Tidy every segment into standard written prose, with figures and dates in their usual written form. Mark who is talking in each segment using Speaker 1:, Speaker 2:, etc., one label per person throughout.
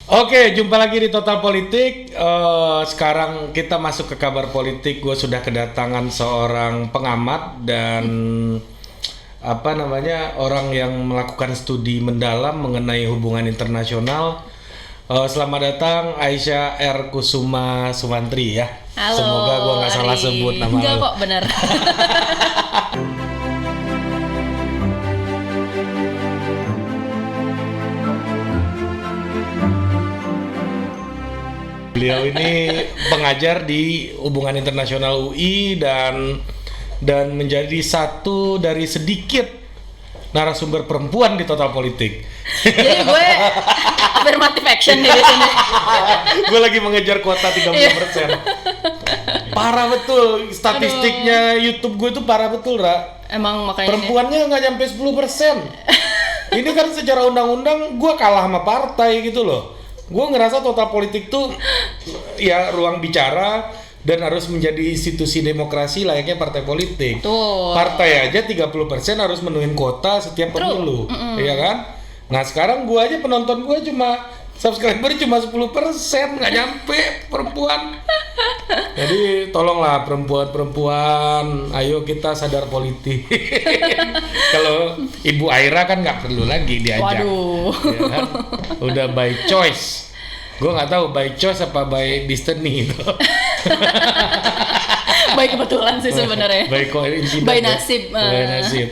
Speaker 1: Oke, jumpa lagi di Total Politik. Sekarang kita masuk ke kabar politik. Gue sudah kedatangan seorang pengamat dan orang yang melakukan studi mendalam mengenai hubungan internasional. Selamat datang Aisyah R. Kusuma Sumantri ya.
Speaker 2: Halo,
Speaker 1: Semoga gue nggak salah sebut nama
Speaker 2: Enggak
Speaker 1: lo.
Speaker 2: kok, bener.
Speaker 1: Beliau ini pengajar di Hubungan Internasional UI dan menjadi satu dari sedikit narasumber perempuan di Total Politik.
Speaker 2: Jadi gue affirmative action nih di sini.
Speaker 1: Gue lagi mengejar kuota 30%. Parah betul statistiknya YouTube gue itu parah betul, Ra.
Speaker 2: Emang makanya
Speaker 1: Perempuannya nggak nyampe 10%. Ini kan secara undang-undang gue kalah sama partai gitu loh. Gue ngerasa Total Politik tuh ya ruang bicara dan harus menjadi institusi demokrasi layaknya partai politik.
Speaker 2: Tuh.
Speaker 1: Partai aja 30% harus menuhin kuota setiap pemilu, iya kan? Nah sekarang gue aja penonton gue subscriber cuma 10%, nggak nyampe perempuan. Jadi tolonglah perempuan, ayo kita sadar politik. Kalau Ibu Aira kan nggak perlu lagi diajak.
Speaker 2: Waduh.
Speaker 1: Ya kan? Udah by choice. Gue nggak tahu by choice apa by destiny itu.
Speaker 2: baik kebetulan sih sebenarnya.
Speaker 1: By coincidence.
Speaker 2: By nasib.
Speaker 1: By nasib.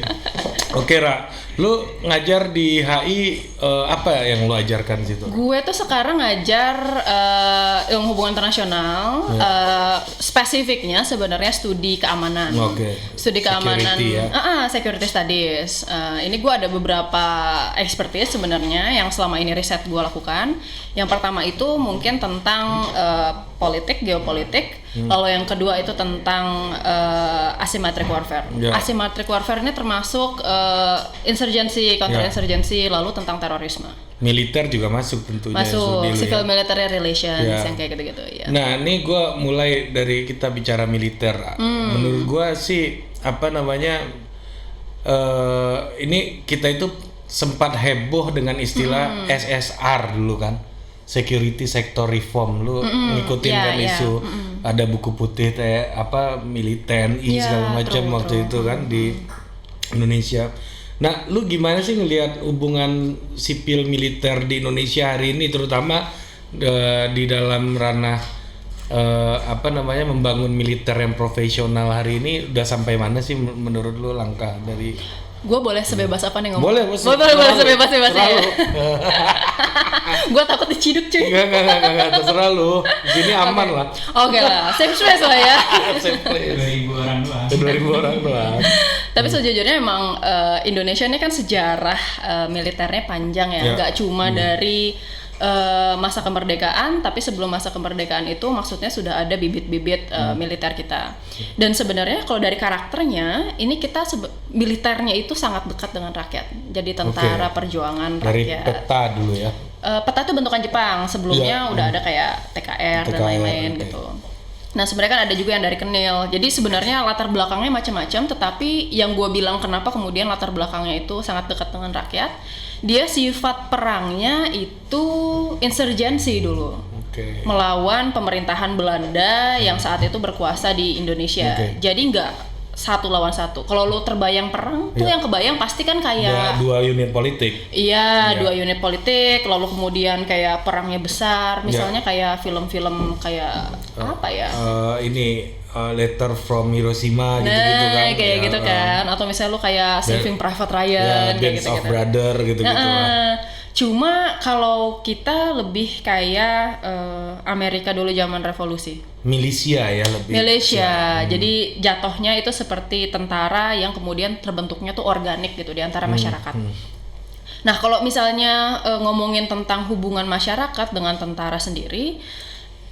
Speaker 1: Oke, Ra. Lu ngajar di HI apa yang lu ajarkan di situ?
Speaker 2: Gue tuh sekarang ngajar ilmu hubungan internasional, spesifiknya sebenarnya studi keamanan.
Speaker 1: Oke.
Speaker 2: Studi keamanan,
Speaker 1: Security ya.
Speaker 2: security studies. Ini gue ada beberapa expertise sebenarnya yang selama ini riset gue lakukan. Yang pertama itu mungkin tentang politik, geopolitik. Lalu yang kedua itu tentang asymmetric warfare.
Speaker 1: Yeah.
Speaker 2: Asymmetric warfare ini termasuk insurgency, counter-insurgency, lalu tentang terorisme.
Speaker 1: Militer juga masuk tentunya.
Speaker 2: Masuk civil
Speaker 1: ya.
Speaker 2: military relations
Speaker 1: Ya.
Speaker 2: yang kayak gitu-gitu ya.
Speaker 1: Nah, ini gue mulai dari kita bicara militer. Menurut gue sih ini kita itu sempat heboh dengan istilah SSR dulu kan. Security Sector Reform, lu ngikutin kan isu ada buku putih militen segala macam waktu itu kan di Indonesia. Nah, lu gimana sih ngelihat hubungan sipil militer di Indonesia hari ini, terutama di dalam ranah membangun militer yang profesional hari ini udah sampai mana sih menurut lu langkah dari?
Speaker 2: Gue boleh sebebas apa nih ngomong?
Speaker 1: Boleh
Speaker 2: sebebas-bebasnya ya. Gue takut diciduk cuy.
Speaker 1: Enggak, terserah lu. Di sini aman lah.
Speaker 2: Oke lah, safe space lah ya.
Speaker 1: Safe place.
Speaker 3: 2.000
Speaker 1: orang doang.
Speaker 2: Tapi sejujurnya emang Indonesia ini kan sejarah militernya panjang ya. Nggak cuma dari masa kemerdekaan, tapi sebelum masa kemerdekaan itu maksudnya sudah ada bibit-bibit militer kita. Dan sebenarnya kalau dari karakternya, ini kita militernya itu sangat dekat dengan rakyat. Jadi tentara perjuangan
Speaker 1: dari
Speaker 2: rakyat.
Speaker 1: peta dulu ya.
Speaker 2: Peta itu bentukan Jepang. Sebelumnya udah ada kayak TKR dan lain-lain gitu. Nah sebenarnya kan ada juga yang dari Kenil. Jadi sebenarnya latar belakangnya macam-macam. Tetapi yang gue bilang kenapa kemudian latar belakangnya itu sangat dekat dengan rakyat, dia sifat perangnya itu insurgensi dulu, melawan pemerintahan Belanda yang saat itu berkuasa di Indonesia. Jadi nggak satu lawan satu. Kalau lo terbayang perang, tuh yang kebayang pasti kan kayak
Speaker 1: dua unit politik.
Speaker 2: Iya, dua unit politik. Lalu kemudian kayak perangnya besar. Misalnya kayak film-film kayak apa ya?
Speaker 1: Letter from Hiroshima gitu-gitu kan.
Speaker 2: Kayak gitu kan. Atau misalnya lu kayak Saving Private Ryan, kayak
Speaker 1: Bands
Speaker 2: gitu-gitu.
Speaker 1: of Brother gitu-gitu lah.
Speaker 2: Cuma kalau kita lebih kayak Amerika dulu zaman revolusi.
Speaker 1: Milisia ya lebih.
Speaker 2: Milisia. Jadi jatuhnya itu seperti tentara yang kemudian terbentuknya tuh organik gitu di antara masyarakat. Nah, kalau misalnya ngomongin tentang hubungan masyarakat dengan tentara sendiri,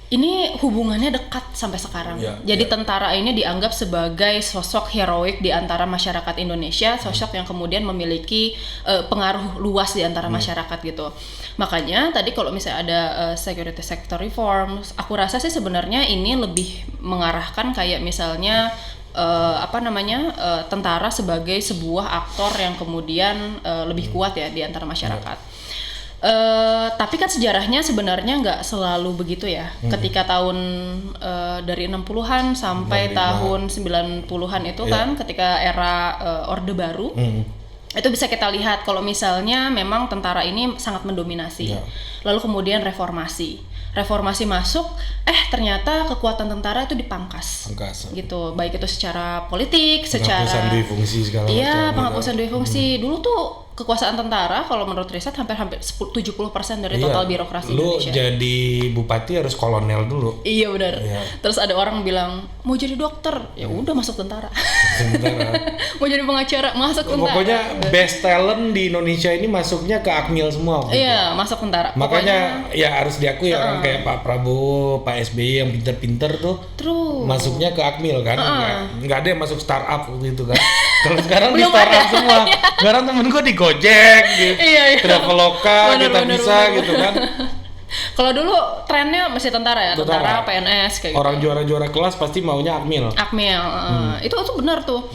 Speaker 2: ini hubungannya dekat sampai sekarang. Jadi tentara ini dianggap sebagai sosok heroik di antara masyarakat Indonesia, sosok yang kemudian memiliki pengaruh luas di antara masyarakat gitu. Makanya tadi kalau misalnya ada security sector reform, aku rasa sih sebenarnya ini lebih mengarahkan kayak misalnya tentara sebagai sebuah aktor yang kemudian lebih kuat ya di antara masyarakat. Tapi kan sejarahnya sebenarnya nggak selalu begitu ya. Ketika tahun dari 60-an sampai
Speaker 1: 65.
Speaker 2: tahun 90-an itu kan ketika era Orde Baru. Itu bisa kita lihat kalau misalnya memang tentara ini sangat mendominasi. Lalu kemudian reformasi masuk, ternyata kekuatan tentara itu dipangkas. Gitu, baik itu secara politik,
Speaker 1: penghapusan dui fungsi segala macam.
Speaker 2: Iya, penghapusan dui fungsi. Dulu tuh kekuasaan tentara kalau menurut riset hampir 70% dari total birokrasi Indonesia.
Speaker 1: Lu jadi bupati harus kolonel dulu.
Speaker 2: Iya benar. Terus ada orang bilang mau jadi dokter, ya udah masuk tentara. Mau jadi pengacara, masuk tentara.
Speaker 1: Pokoknya best talent di Indonesia ini masuknya ke Akmil semua.
Speaker 2: Iya, masuk tentara.
Speaker 1: Makanya ya harus diakui orang kayak Pak Prabowo, Pak SBY yang pinter-pinter tuh masuknya ke Akmil kan. Nggak ada yang masuk startup gitu kan. Kalau sekarang di startup semua. Sekarang temen gue di Gojek gitu. Traveloka kita bisa gitu kan.
Speaker 2: Kalau dulu trennya masih tentara ya, tentara PNS kayak gitu.
Speaker 1: Orang juara-juara kelas pasti maunya Akmil.
Speaker 2: Itu benar tuh.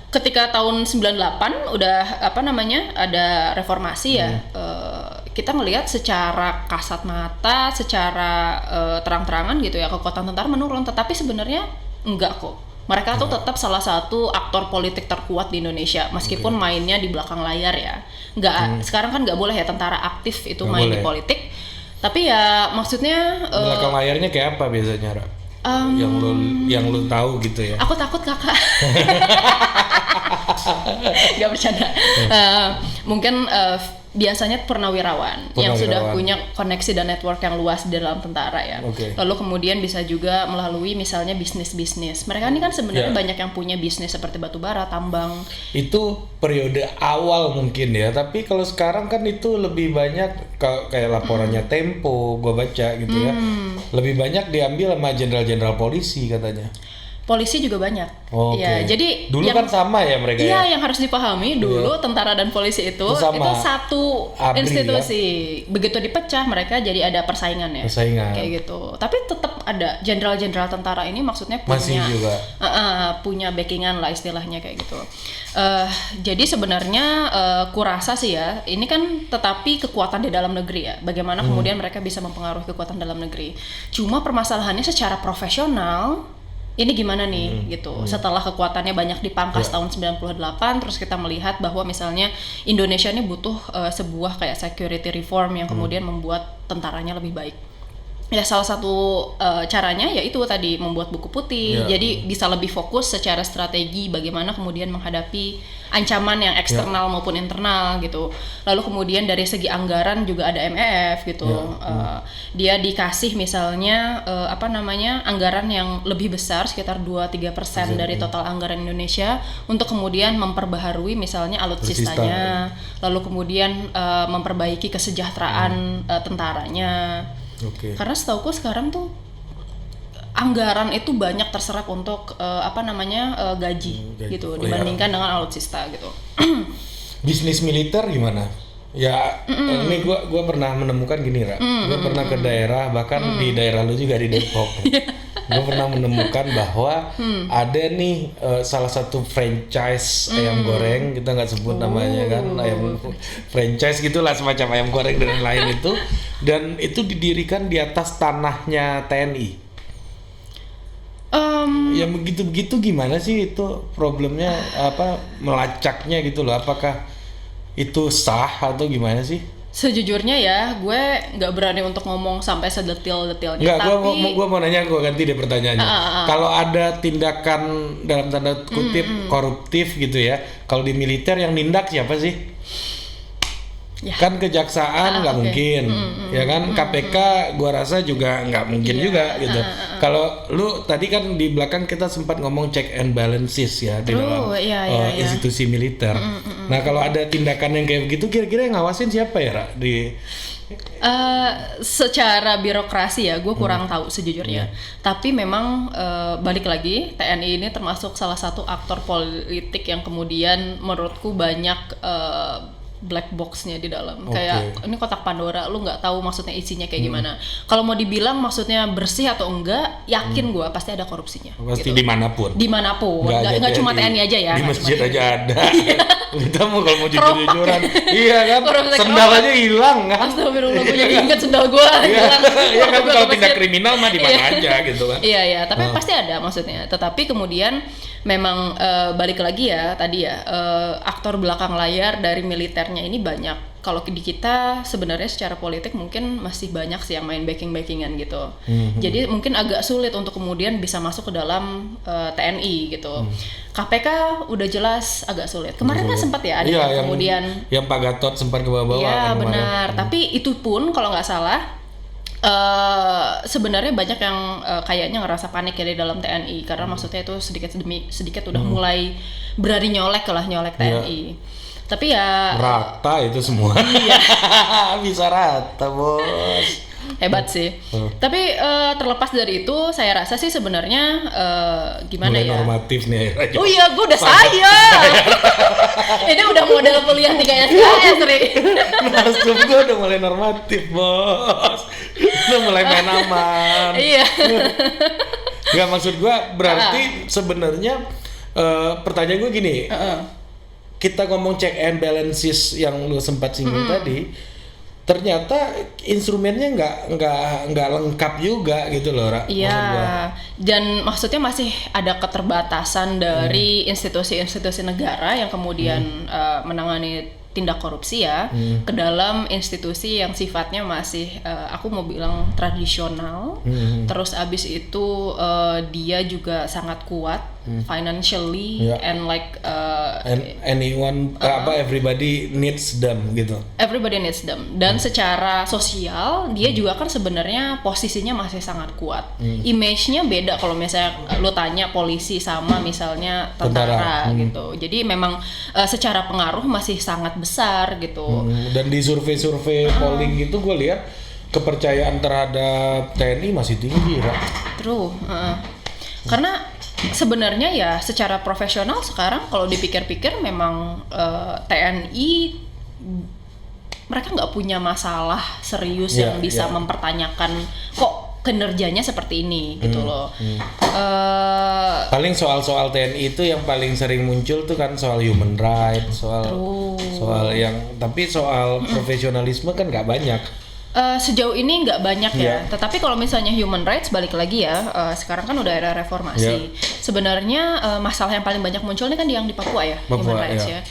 Speaker 2: Ketika tahun 98 udah ada reformasi ya. Kita ngelihat secara kasat mata, secara terang-terangan gitu ya, kekuatan tentara menurun, tetapi sebenarnya enggak kok. Mereka tuh tetap salah satu aktor politik terkuat di Indonesia, meskipun mainnya di belakang layar ya. Sekarang kan nggak boleh ya tentara aktif itu main di politik. Tapi ya maksudnya
Speaker 1: belakang layarnya kayak apa biasanya, Ra? Yang lu tahu gitu ya.
Speaker 2: Aku takut kakak. Gak bercanda. Mungkin biasanya purnawirawan yang sudah punya koneksi dan network yang luas di dalam tentara ya. Lalu kemudian bisa juga melalui misalnya bisnis-bisnis. Mereka ini kan sebenarnya banyak yang punya bisnis seperti batubara, tambang. Itu
Speaker 1: periode awal mungkin ya, tapi kalau sekarang kan itu lebih banyak kayak laporannya Tempo, gua baca gitu ya. Lebih banyak diambil sama jenderal-jenderal polisi katanya.
Speaker 2: Polisi juga banyak. Ya, jadi
Speaker 1: dulu kan sama ya mereka ya.
Speaker 2: Iya, yang harus dipahami dulu tentara dan polisi itu satu institusi. Ya? Begitu dipecah mereka jadi ada persaingan ya. Kayak gitu. Tapi tetap ada jenderal-jenderal tentara ini maksudnya punya backingan lah istilahnya kayak gitu. Jadi sebenarnya kurasa sih ya, ini kan tetapi kekuatan di dalam negeri ya. Bagaimana kemudian mereka bisa mempengaruhi kekuatan dalam negeri. Cuma permasalahannya secara profesional ini gimana nih gitu. Setelah kekuatannya banyak dipangkas tahun 98, terus kita melihat bahwa misalnya Indonesia ini butuh sebuah kayak security reform yang kemudian membuat tentaranya lebih baik. Ya salah satu caranya yaitu tadi membuat buku putih. Jadi bisa lebih fokus secara strategi bagaimana kemudian menghadapi ancaman yang eksternal maupun internal gitu. Lalu kemudian dari segi anggaran juga ada MEF gitu. Dia dikasih misalnya anggaran yang lebih besar sekitar 2-3% dari total anggaran Indonesia untuk kemudian memperbaharui misalnya alutsistanya. Lalu kemudian memperbaiki kesejahteraan tentaranya. Karena setauku sekarang tuh anggaran itu banyak terserap untuk gaji gitu dibandingkan dengan alutsista gitu.
Speaker 1: Bisnis militer gimana? Ya ini gua pernah menemukan gini, Ra. Gua pernah ke daerah, bahkan di daerah lu juga di Depok. Gue pernah menemukan bahwa ada nih salah satu franchise ayam goreng, kita nggak sebut namanya kan, ayam franchise gitulah, semacam ayam goreng dan lain itu, dan itu didirikan di atas tanahnya TNI. Yang begitu-begitu gimana sih itu problemnya, melacaknya gitu loh, apakah itu sah atau gimana sih?
Speaker 2: Sejujurnya ya, gue nggak berani untuk ngomong sampai sedetil-detilnya.
Speaker 1: Nggak, gue mau nanya, gue ganti deh pertanyaannya. Kalau ada tindakan dalam tanda kutip koruptif gitu ya, kalau di militer yang nindak siapa sih? Kan kejaksaan nggak mungkin, ya kan KPK gua rasa juga nggak mungkin juga gitu. Kalau lu tadi kan di belakang kita sempat ngomong check and balances ya di dalam institusi militer. Nah kalau ada tindakan yang kayak begitu, kira-kira yang ngawasin siapa ya, Ra?
Speaker 2: Secara birokrasi ya, gue kurang tahu sejujurnya. Tapi memang balik lagi, TNI ini termasuk salah satu aktor politik yang kemudian menurutku banyak black box-nya di dalam. Kayak ini kotak Pandora, lu nggak tahu maksudnya isinya kayak gimana. Kalau mau dibilang maksudnya bersih atau enggak, yakin gue pasti ada korupsinya.
Speaker 1: Pasti
Speaker 2: gitu.
Speaker 1: Dimanapun.
Speaker 2: Nggak cuma TNI aja ya.
Speaker 1: Di masjid aja ada. Kita mau kalau mau jujur-jujuran. Iya kan? Sendal aja hilang kan?
Speaker 2: Astagfirullah, gue jadi ingat sendal gue.
Speaker 1: Iya kan, kalau tindak kriminal mah di mana aja gitu kan?
Speaker 2: Iya, tapi pasti ada maksudnya. Tetapi kemudian memang balik lagi ya tadi ya, aktor belakang layar dari militernya ini banyak. Kalau di kita sebenarnya secara politik mungkin masih banyak sih yang main backing-backingan gitu. Jadi mungkin agak sulit untuk kemudian bisa masuk ke dalam TNI gitu. KPK udah jelas agak sulit. Kemarin kan sempat ya ada yang kemudian
Speaker 1: yang Pak Gatot sempat ke bawah-bawah.
Speaker 2: Iya benar. Tapi itu pun kalau nggak salah sebenarnya banyak yang kayaknya ngerasa panik ya di dalam TNI karena maksudnya itu sedikit demi sedikit udah mulai berani nyolek TNI. Tapi ya
Speaker 1: rata itu semua. Iya. Bisa rata, Bos.
Speaker 2: Hebat sih. Tapi terlepas dari itu, saya rasa sih sebenarnya gimana
Speaker 1: mulai
Speaker 2: ya?
Speaker 1: Normatif nih akhirnya.
Speaker 2: Oh iya, gue udah saya. Ini udah model kuliah nih kayak saya, Sri.
Speaker 1: Nasib gue udah mulai normatif, Bos. Udah mulai main aman.
Speaker 2: Iya.
Speaker 1: Gak, maksud gue berarti sebenarnya pertanyaan gue gini. Kita ngomong check and balances yang lu sempat singgung tadi, ternyata instrumennya nggak lengkap juga gitu loh, Ra.
Speaker 2: Iya. Dan maksudnya masih ada keterbatasan dari institusi-institusi negara yang kemudian menangani tindak korupsi ya ke dalam institusi yang sifatnya masih aku mau bilang tradisional. Terus abis itu dia juga sangat kuat financially and like
Speaker 1: anyone everybody needs them gitu.
Speaker 2: Everybody needs them. Dan secara sosial dia juga kan sebenarnya posisinya masih sangat kuat. Image-nya beda kalau misalnya lo tanya polisi sama misalnya tentara gitu. Jadi memang secara pengaruh masih sangat besar gitu.
Speaker 1: Dan di survei-survei polling gitu gue lihat kepercayaan terhadap TNI masih tinggi, Ra.
Speaker 2: True. Karena sebenarnya ya secara profesional sekarang kalau dipikir-pikir memang TNI mereka nggak punya masalah serius yang bisa mempertanyakan kok kinerjanya seperti ini gitu loh.
Speaker 1: Paling soal-soal TNI itu yang paling sering muncul tuh kan soal human rights, soal yang tapi soal profesionalisme kan nggak banyak.
Speaker 2: Sejauh ini nggak banyak ya, tetapi kalau misalnya human rights balik lagi ya, sekarang kan udah era reformasi. Sebenarnya masalah yang paling banyak muncul ini kan yang di Papua ya, human rights ya.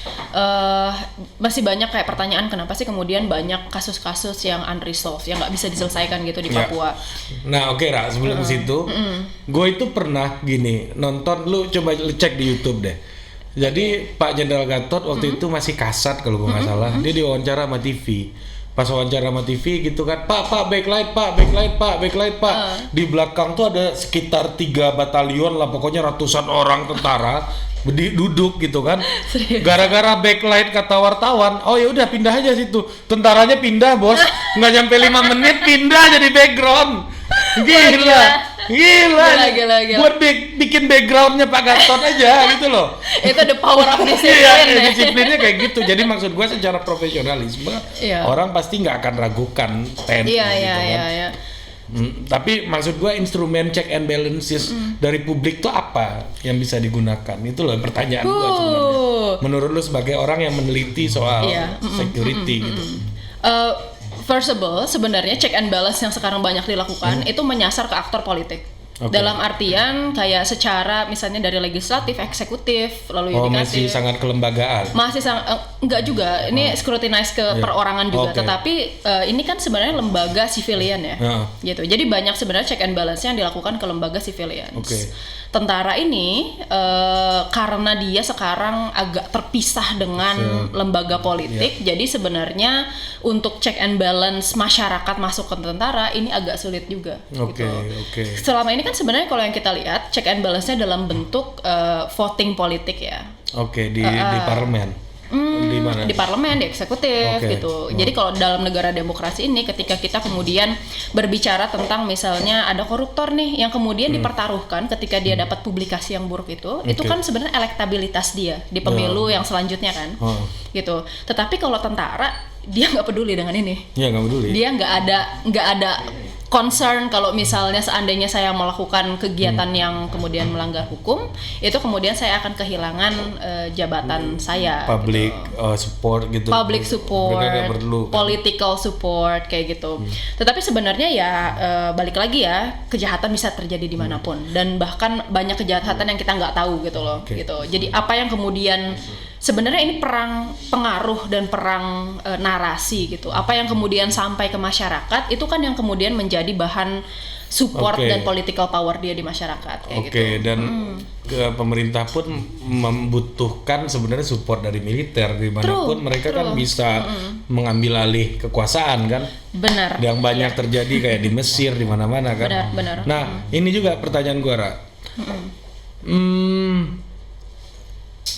Speaker 2: Masih banyak kayak pertanyaan kenapa sih kemudian banyak kasus-kasus yang unresolved, yang nggak bisa diselesaikan gitu di Papua.
Speaker 1: Nah oke, Ra, sebelum situ, gue itu pernah gini nonton, lu coba cek di YouTube deh. Jadi Pak Jenderal Gatot waktu itu masih kasat kalau gue nggak salah, dia diwawancara sama TV. Pas wawancara sama TV gitu kan, Pak, backlight, Pak. Di belakang tuh ada sekitar 3 batalion lah, pokoknya ratusan orang tentara duduk gitu kan. Gara-gara backlight kata wartawan, oh ya udah pindah aja situ. Tentaranya pindah, Bos. Nggak nyampe 5 menit pindah jadi background. Gila. Buat bikin backgroundnya Pak Gatot aja gitu loh.
Speaker 2: Itu the power of disiplin.
Speaker 1: Disiplinnya kayak gitu. Jadi maksud gue secara profesionalisme orang pasti nggak akan ragukan TNI gitu kan. Iya. Tapi maksud gue instrumen check and balances dari publik tuh apa yang bisa digunakan? Itu loh pertanyaan gue sebenarnya. Menurut lu sebagai orang yang meneliti soal security gitu.
Speaker 2: First of all, sebenarnya check and balance yang sekarang banyak dilakukan itu menyasar ke aktor politik. Dalam artian kayak secara misalnya dari legislatif, eksekutif, lalu yudikatif.
Speaker 1: Masih sangat kelembagaan.
Speaker 2: Masih enggak juga. Ini scrutinize ke perorangan juga. Tetapi ini kan sebenarnya lembaga civilian ya. Gitu. Jadi banyak sebenarnya check and balance yang dilakukan ke lembaga civilian. Tentara ini karena dia sekarang agak terpisah dengan lembaga politik, jadi sebenarnya untuk check and balance masyarakat masuk ke tentara ini agak sulit juga. Gitu. Selama ini kan sebenarnya kalau yang kita lihat check and balance-nya dalam bentuk voting politik ya.
Speaker 1: Di parlemen. Di mana?
Speaker 2: Di parlemen, di eksekutif gitu. Jadi kalau dalam negara demokrasi ini ketika kita kemudian berbicara tentang misalnya ada koruptor nih yang kemudian dipertaruhkan ketika dia dapat publikasi yang buruk itu kan sebenarnya elektabilitas dia di pemilu yang selanjutnya kan. Gitu. Tetapi kalau tentara dia nggak peduli dengan ini.
Speaker 1: Iya, nggak peduli.
Speaker 2: Dia nggak ada concern kalau misalnya seandainya saya melakukan kegiatan yang kemudian melanggar hukum, itu kemudian saya akan kehilangan jabatan saya.
Speaker 1: Public
Speaker 2: gitu.
Speaker 1: Support gitu.
Speaker 2: Public support,
Speaker 1: perlu, kan?
Speaker 2: political support kayak gitu. Tetapi sebenarnya ya balik lagi ya, kejahatan bisa terjadi dimanapun dan bahkan banyak kejahatan yang kita nggak tahu gitu loh. Gitu. Jadi apa yang kemudian sebenarnya ini perang pengaruh dan perang narasi gitu. Apa yang kemudian sampai ke masyarakat itu kan yang kemudian menjadi bahan support dan political power dia di masyarakat kayak gitu.
Speaker 1: Dan pemerintah pun membutuhkan sebenarnya support dari militer dimanapun mereka kan bisa mengambil alih kekuasaan kan.
Speaker 2: Benar.
Speaker 1: Yang banyak terjadi kayak di Mesir di mana-mana kan.
Speaker 2: Benar.
Speaker 1: Nah, ini juga pertanyaan gua, Ra.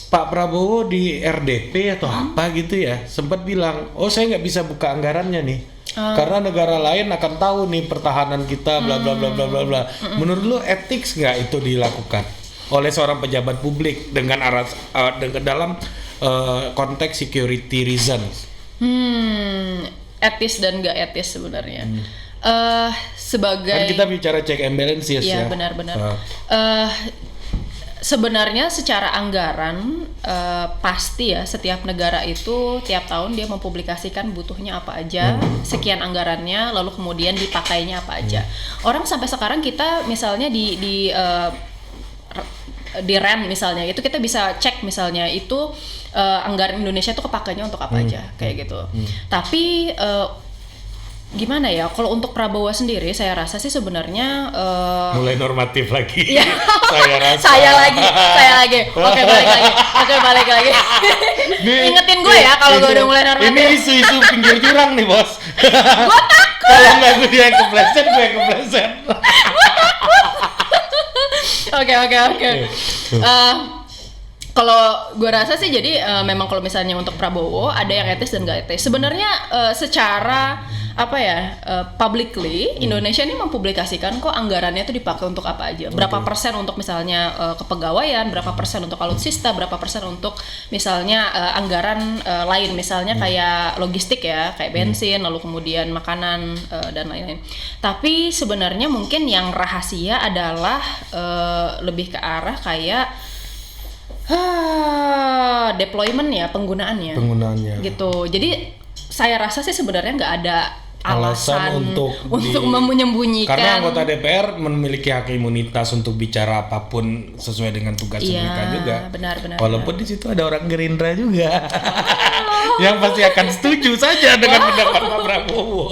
Speaker 1: Pak Prabowo di RDP atau apa gitu ya sempat bilang, saya nggak bisa buka anggarannya nih. Karena negara lain akan tahu nih pertahanan kita bla bla bla bla bla bla. Menurut lu etis nggak itu dilakukan oleh seorang pejabat publik dengan dalam konteks security reasons?
Speaker 2: Etis dan nggak etis sebenarnya. Sebagai
Speaker 1: kan kita bicara check and balances ya.
Speaker 2: Iya benar-benar. Sebenarnya secara anggaran pasti ya setiap negara itu tiap tahun dia mempublikasikan butuhnya apa aja, sekian anggarannya, lalu kemudian dipakainya apa aja. Orang sampai sekarang kita misalnya di RAND misalnya itu kita bisa cek misalnya itu anggaran Indonesia itu kepakainya untuk apa aja kayak gitu. Tapi gimana ya, kalau untuk Prabowo sendiri saya rasa sih sebenarnya
Speaker 1: mulai normatif lagi.
Speaker 2: Ya.
Speaker 1: saya rasa
Speaker 2: saya lagi oke balik lagi ingetin gue ya kalau gue udah mulai normatif.
Speaker 1: Ini isu-isu pinggir jurang nih bos.
Speaker 2: Gue takut
Speaker 1: kalau nggak gue yang kepleset
Speaker 2: oke kalau gue rasa sih jadi memang kalau misalnya untuk Prabowo ada yang etis dan gak etis. Sebenarnya secara publicly Indonesia ini mempublikasikan kok anggarannya itu dipakai untuk apa aja. Berapa persen untuk misalnya kepegawaian, berapa persen untuk alutsista, berapa persen untuk misalnya anggaran lain misalnya kayak logistik ya, kayak bensin, lalu kemudian makanan dan lain-lain. Tapi sebenarnya mungkin yang rahasia adalah lebih ke arah kayak deployment ya, penggunaannya gitu. Jadi saya rasa sih sebenarnya nggak ada alasan untuk menyembunyikan.
Speaker 1: Karena anggota DPR memiliki hak imunitas untuk bicara apapun sesuai dengan tugas mereka juga.
Speaker 2: Benar.
Speaker 1: Walaupun di situ ada orang Gerindra juga yang pasti akan setuju saja dengan pendapat Pak Prabowo.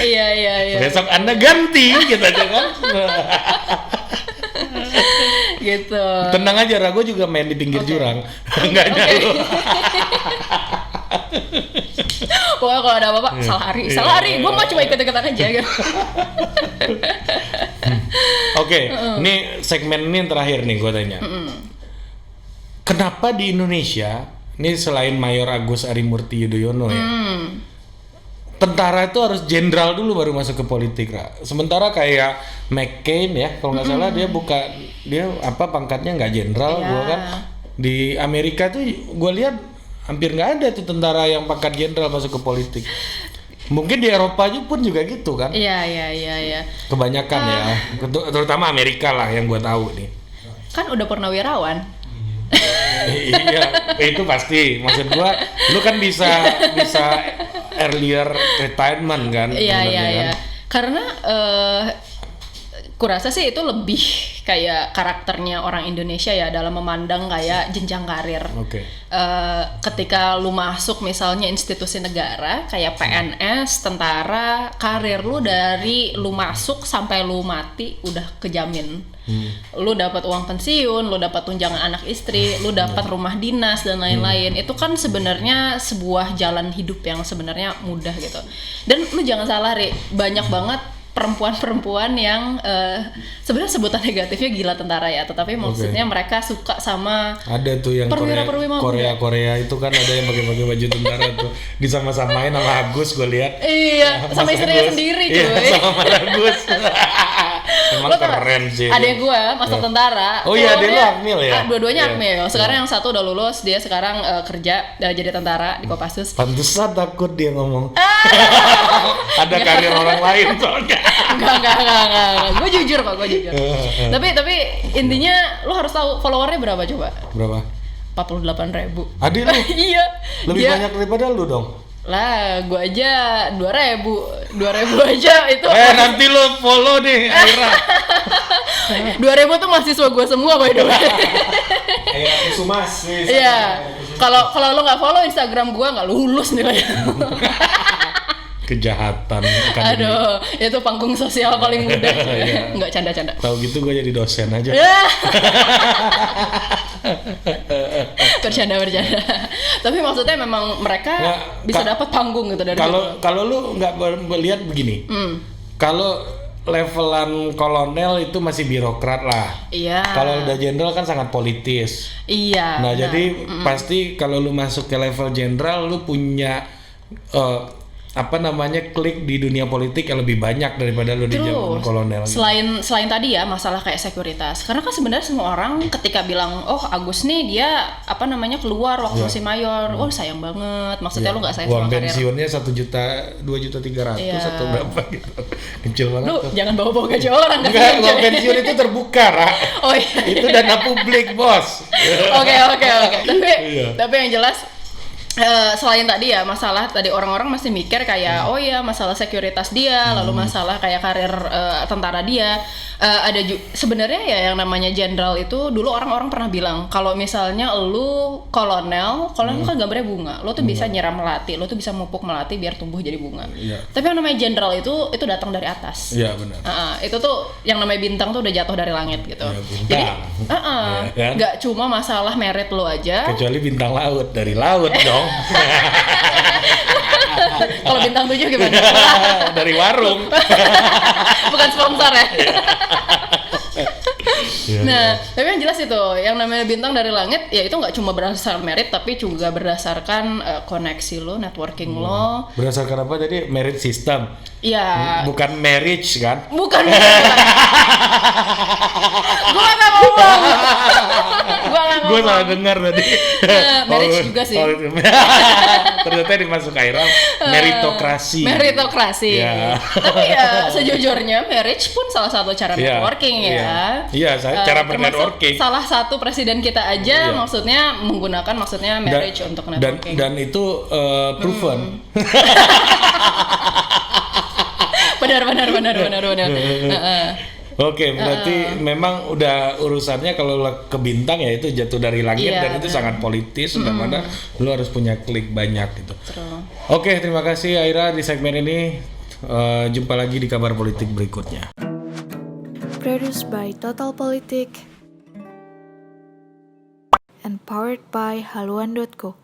Speaker 2: Iya.
Speaker 1: Besok Anda ganti gitu aja kan.
Speaker 2: Gitu.
Speaker 1: Tenang aja, Rago juga main di pinggir jurang. Enggak nyalu.
Speaker 2: Pokoknya kalau ada apa-apa salah hari. Gue mah cuma ikut-ikutan aja gitu.
Speaker 1: Oke, ini segmen ini yang terakhir nih gue tanya. Kenapa di Indonesia, ini selain Mayor Agus Harimurti Yudhoyono ya, tentara itu harus jenderal dulu baru masuk ke politik, Ra. Sementara kayak McCain ya, kalau nggak salah dia pangkatnya nggak jenderal, gua kan di Amerika tuh gue lihat hampir nggak ada tuh tentara yang pangkat jenderal masuk ke politik. Mungkin di Eropa pun juga gitu kan?
Speaker 2: Iya.
Speaker 1: Kebanyakan ya, terutama Amerika lah yang gue tahu nih.
Speaker 2: Kan udah purnawirawan.
Speaker 1: Iya, itu pasti. Maksud gua, lu kan bisa earlier retirement kan?
Speaker 2: Iya. Karena kurasa sih itu lebih kayak karakternya orang Indonesia ya dalam memandang kayak jenjang karir. Ketika lu masuk misalnya institusi negara kayak PNS, tentara, karir lu dari lu masuk sampai lu mati udah kejamin. Lu dapat uang pensiun, lu dapat tunjangan anak istri, lu dapat rumah dinas dan lain-lain. Itu kan sebenarnya sebuah jalan hidup yang sebenarnya mudah gitu. Dan lu jangan salah, Ri, banyak banget perempuan-perempuan yang sebenarnya sebutan negatifnya gila tentara ya, tetapi maksudnya mereka suka sama
Speaker 1: ada tuh yang Korea itu kan ada yang pakai baju tentara tuh disama-samain sama Agus gue lihat.
Speaker 2: Iya, sama istrinya sendiri cuy.
Speaker 1: Iya, sama Agus. Emang
Speaker 2: Lo tau gak?
Speaker 1: keren sih.
Speaker 2: Adek gue masuk tentara.
Speaker 1: Oh iya, adek lu
Speaker 2: Keluarnya-
Speaker 1: Akmil ya?
Speaker 2: Dua-duanya
Speaker 1: Iya.
Speaker 2: Akmil. Sekarang yang satu udah lulus, dia sekarang kerja jadi tentara di Kopassus.
Speaker 1: Pantesan takut dia ngomong. Ada karir orang lain soalnya.
Speaker 2: Enggak. Gue jujur kok, gue jujur. Tapi intinya lo harus tahu followernya berapa coba?
Speaker 1: Berapa?
Speaker 2: 48.000.
Speaker 1: Adik lu
Speaker 2: Iya.
Speaker 1: lebih
Speaker 2: Dia-
Speaker 1: banyak daripada lu dong.
Speaker 2: Lah, gue aja 2.000 aja itu.
Speaker 1: Nanti lu follow nih Aira.
Speaker 2: 2.000 tuh mahasiswa gue semua by the way.
Speaker 3: Aira Kusumas.
Speaker 2: Iya. Kalau lo nggak follow Instagram gue nggak lulus nilainya.
Speaker 1: Kejahatan kan.
Speaker 2: Aduh, itu panggung sosial paling mudah.
Speaker 1: Iya.
Speaker 2: Nggak canda-canda.
Speaker 1: Tahu gitu gue jadi dosen aja.
Speaker 2: Ya. Bercanda. Tapi maksudnya memang mereka
Speaker 1: Nggak,
Speaker 2: bisa dapat panggung gitu dari
Speaker 1: Kalau lu nggak melihat begini. Kalau levelan kolonel itu masih birokrat lah.
Speaker 2: Iya.
Speaker 1: Kalau udah jenderal kan sangat politis.
Speaker 2: Iya.
Speaker 1: Nah,
Speaker 2: benar.
Speaker 1: jadi pasti kalau lu masuk ke level jenderal lu punya klik di dunia politik yang lebih banyak daripada lu di zaman kolonel. Gitu.
Speaker 2: Selain tadi ya masalah kayak sekuritas. Karena kan sebenarnya semua orang ketika bilang, "Oh, Agus nih dia keluar waktu masih mayor." Oh, sayang banget. Maksudnya lu enggak sayang
Speaker 1: Uang
Speaker 2: sama karir.
Speaker 1: pensiunnya 1 juta, 2.300.000
Speaker 2: Iya.
Speaker 1: atau berapa gitu. Kecil banget
Speaker 2: Lu
Speaker 1: tuh.
Speaker 2: jangan bawa-bawa gaji orang kan.
Speaker 1: Enggak, uang pensiun itu terbuka, Ra.
Speaker 2: Oh iya.
Speaker 1: Itu dana publik, Bos.
Speaker 2: Oke.
Speaker 1: Iya.
Speaker 2: Tapi yang jelas selain tadi ya masalah tadi orang-orang masih mikir kayak oh ya masalah sekuritas dia lalu masalah kayak karir tentara dia ada sebenarnya ya yang namanya jenderal itu dulu orang-orang pernah bilang kalau misalnya lu kolonel kan gambarnya bunga, lu tuh bisa nyiram melati, lu tuh bisa mupuk melati biar tumbuh jadi bunga.
Speaker 1: Iya.
Speaker 2: Tapi yang namanya jenderal itu datang dari atas.
Speaker 1: Iya, benar.
Speaker 2: Itu tuh yang namanya bintang tuh udah jatuh dari langit gitu.
Speaker 1: Ya, bintang.
Speaker 2: Jadi
Speaker 1: Ya, kan?
Speaker 2: nggak cuma masalah merit lu aja.
Speaker 1: Kecuali bintang laut, dari laut dong.
Speaker 2: Kalau bintang 7 gimana?
Speaker 1: Dari warung.
Speaker 2: Bukan sponsor ya.
Speaker 1: Iya,
Speaker 2: Nah, tapi yang jelas itu, yang namanya bintang dari langit, ya itu nggak cuma berdasarkan merit, tapi juga berdasarkan koneksi lo, networking lo.
Speaker 1: Berdasarkan apa tadi? Merit system.
Speaker 2: Ya,
Speaker 1: Bukan marriage kan?
Speaker 2: bukan. Gua nggak ngomong.
Speaker 1: Gue salah dengar tadi.
Speaker 2: Marriage juga sih.
Speaker 1: Ternyata dimasuk Aira meritokrasi.
Speaker 2: Meritokrasi.
Speaker 1: Ya.
Speaker 2: Tapi ya sejujurnya marriage pun salah satu cara
Speaker 1: Iya,
Speaker 2: networking ya.
Speaker 1: Iya, cara
Speaker 2: Termasuk
Speaker 1: bernetworking.
Speaker 2: salah satu presiden kita aja
Speaker 1: Iya.
Speaker 2: maksudnya menggunakan marriage untuk networking.
Speaker 1: Dan itu proven.
Speaker 2: Benar.
Speaker 1: Oke, berarti memang udah urusannya kalau ke bintang ya itu jatuh dari langit
Speaker 2: Iya,
Speaker 1: dan itu sangat politis, mana lu harus punya klik banyak gitu.
Speaker 2: True.
Speaker 1: Oke, terima kasih Aira di segmen ini. Jumpa lagi di kabar politik berikutnya.
Speaker 4: Produced by Total Politik and powered by haluan.co.